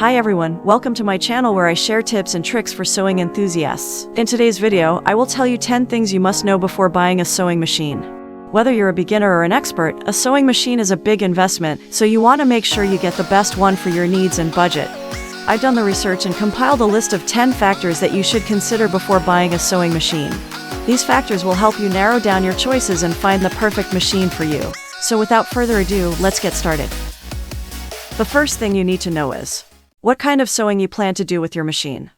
Hi everyone, welcome to my channel where I share tips and tricks for sewing enthusiasts. In today's video, I will tell you 10 things you must know before buying a sewing machine. Whether you're a beginner or an expert, a sewing machine is a big investment, so you want to make sure you get the best one for your needs and budget. I've done the research and compiled a list of 10 factors that you should consider before buying a sewing machine. These factors will help you narrow down your choices and find the perfect machine for you. So without further ado, let's get started. The first thing you need to know is what kind of sewing you plan to do with your machine.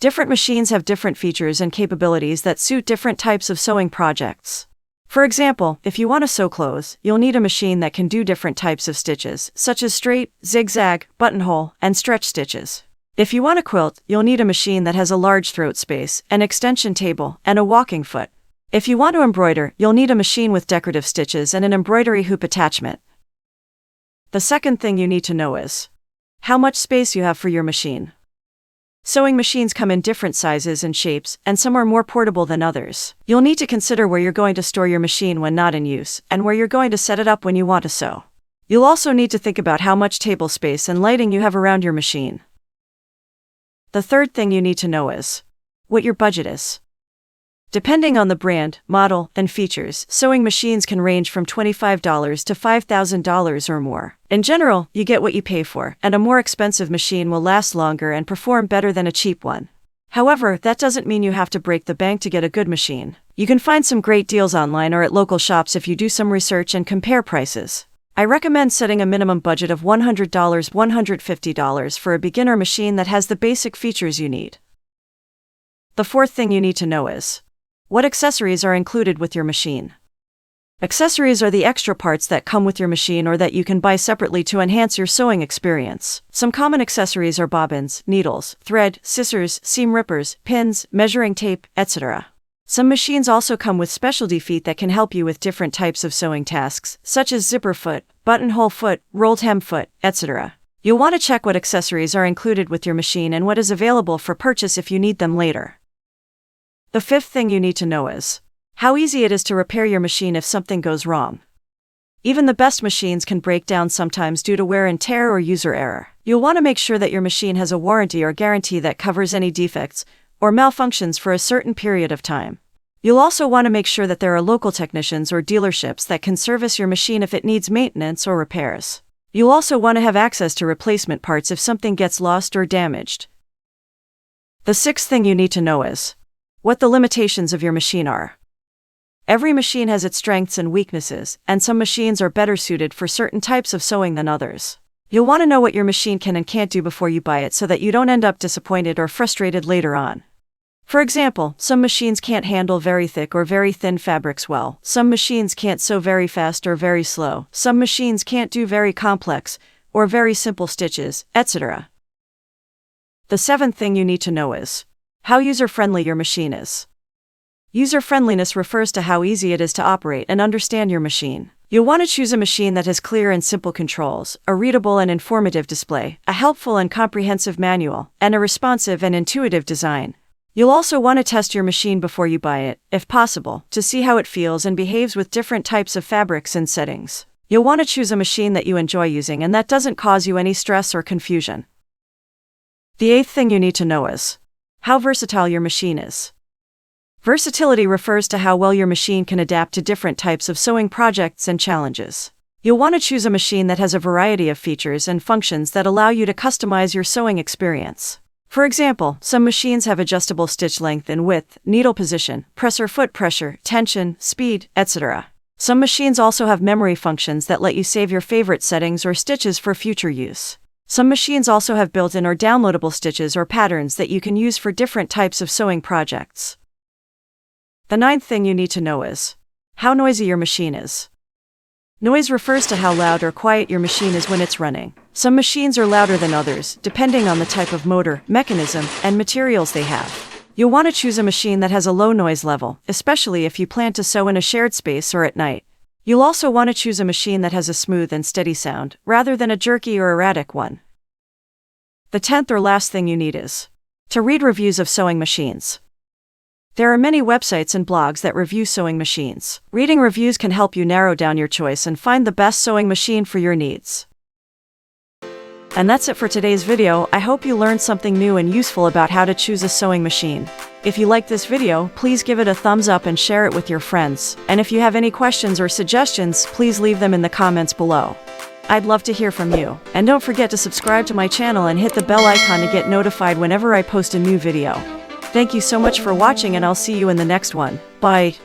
Different machines have different features and capabilities that suit different types of sewing projects. For example, if you want to sew clothes, you'll need a machine that can do different types of stitches, such as straight, zigzag, buttonhole, and stretch stitches. If you want to quilt, you'll need a machine that has a large throat space, an extension table, and a walking foot. If you want to embroider, you'll need a machine with decorative stitches and an embroidery hoop attachment. The second thing you need to know is how much space you have for your machine. Sewing machines come in different sizes and shapes, and some are more portable than others. You'll need to consider where you're going to store your machine when not in use, and where you're going to set it up when you want to sew. You'll also need to think about how much table space and lighting you have around your machine. The third thing you need to know is what your budget is. Depending on the brand, model, and features, sewing machines can range from $25 to $5,000 or more. In general, you get what you pay for, and a more expensive machine will last longer and perform better than a cheap one. However, that doesn't mean you have to break the bank to get a good machine. You can find some great deals online or at local shops if you do some research and compare prices. I recommend setting a minimum budget of $100 $150 for a beginner machine that has the basic features you need. The fourth thing you need to know is what accessories are included with your machine. Accessories are the extra parts that come with your machine or that you can buy separately to enhance your sewing experience. Some common accessories are bobbins, needles, thread, scissors, seam rippers, pins, measuring tape, etc. Some machines also come with specialty feet that can help you with different types of sewing tasks, such as zipper foot, buttonhole foot, rolled hem foot, etc. You'll want to check what accessories are included with your machine and what is available for purchase if you need them later. The fifth thing you need to know is how easy it is to repair your machine if something goes wrong. Even the best machines can break down sometimes due to wear and tear or user error. You'll want to make sure that your machine has a warranty or guarantee that covers any defects or malfunctions for a certain period of time. You'll also want to make sure that there are local technicians or dealerships that can service your machine if it needs maintenance or repairs. You'll also want to have access to replacement parts if something gets lost or damaged. The sixth thing you need to know is what the limitations of your machine are. Every machine has its strengths and weaknesses, and some machines are better suited for certain types of sewing than others. You'll want to know what your machine can and can't do before you buy it so that you don't end up disappointed or frustrated later on. For example, some machines can't handle very thick or very thin fabrics well. Some machines can't sew very fast or very slow. Some machines can't do very complex or very simple stitches, etc. The seventh thing you need to know is how user-friendly your machine is. User-friendliness refers to how easy it is to operate and understand your machine. You'll want to choose a machine that has clear and simple controls, a readable and informative display, a helpful and comprehensive manual, and a responsive and intuitive design. You'll also want to test your machine before you buy it, if possible, to see how it feels and behaves with different types of fabrics and settings. You'll want to choose a machine that you enjoy using and that doesn't cause you any stress or confusion. The eighth thing you need to know is how versatile your machine is. Versatility refers to how well your machine can adapt to different types of sewing projects and challenges. You'll want to choose a machine that has a variety of features and functions that allow you to customize your sewing experience. For example, some machines have adjustable stitch length and width, needle position, presser foot pressure, tension, speed, etc. Some machines also have memory functions that let you save your favorite settings or stitches for future use. Some machines also have built-in or downloadable stitches or patterns that you can use for different types of sewing projects. The ninth thing you need to know is how noisy your machine is. Noise refers to how loud or quiet your machine is when it's running. Some machines are louder than others, depending on the type of motor, mechanism, and materials they have. You'll want to choose a machine that has a low noise level, especially if you plan to sew in a shared space or at night. You'll also want to choose a machine that has a smooth and steady sound, rather than a jerky or erratic one. The 10th or last thing you need is to read reviews of sewing machines. There are many websites and blogs that review sewing machines. Reading reviews can help you narrow down your choice and find the best sewing machine for your needs. And that's it for today's video. I hope you learned something new and useful about how to choose a sewing machine. If you liked this video, please give it a thumbs up and share it with your friends. And if you have any questions or suggestions, please leave them in the comments below. I'd love to hear from you. And don't forget to subscribe to my channel and hit the bell icon to get notified whenever I post a new video. Thank you so much for watching, and I'll see you in the next one. Bye.